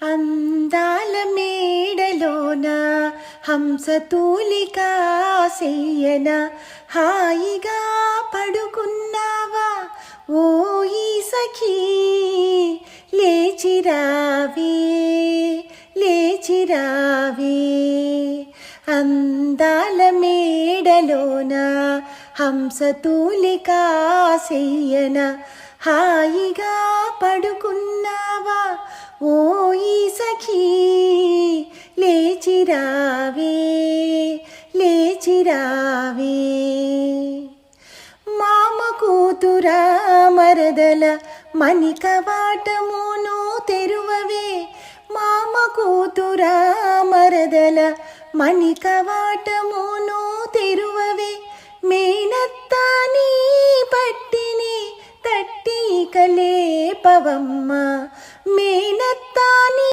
అందాల మేడలోన హంసతూలికా సెయ్యన హాయిగా పడుకున్నావా ఓ ఈ సఖీ లేచిరావే లేచిరావే అందాల మేడలోన హంసతూలికా సెయ్యన హాయిగా పడుకున్నావా ఓ ఈ సఖీ లేచిరావే లేచిరావే మామ కూతురా మరదల మణికవాటమును తెరువవే మామ కూతురా మరదల మణికవాటమును తెరువవే మేనత్తాని పట్టిని తట్టి కలేపవమ్మ మేనత్తాని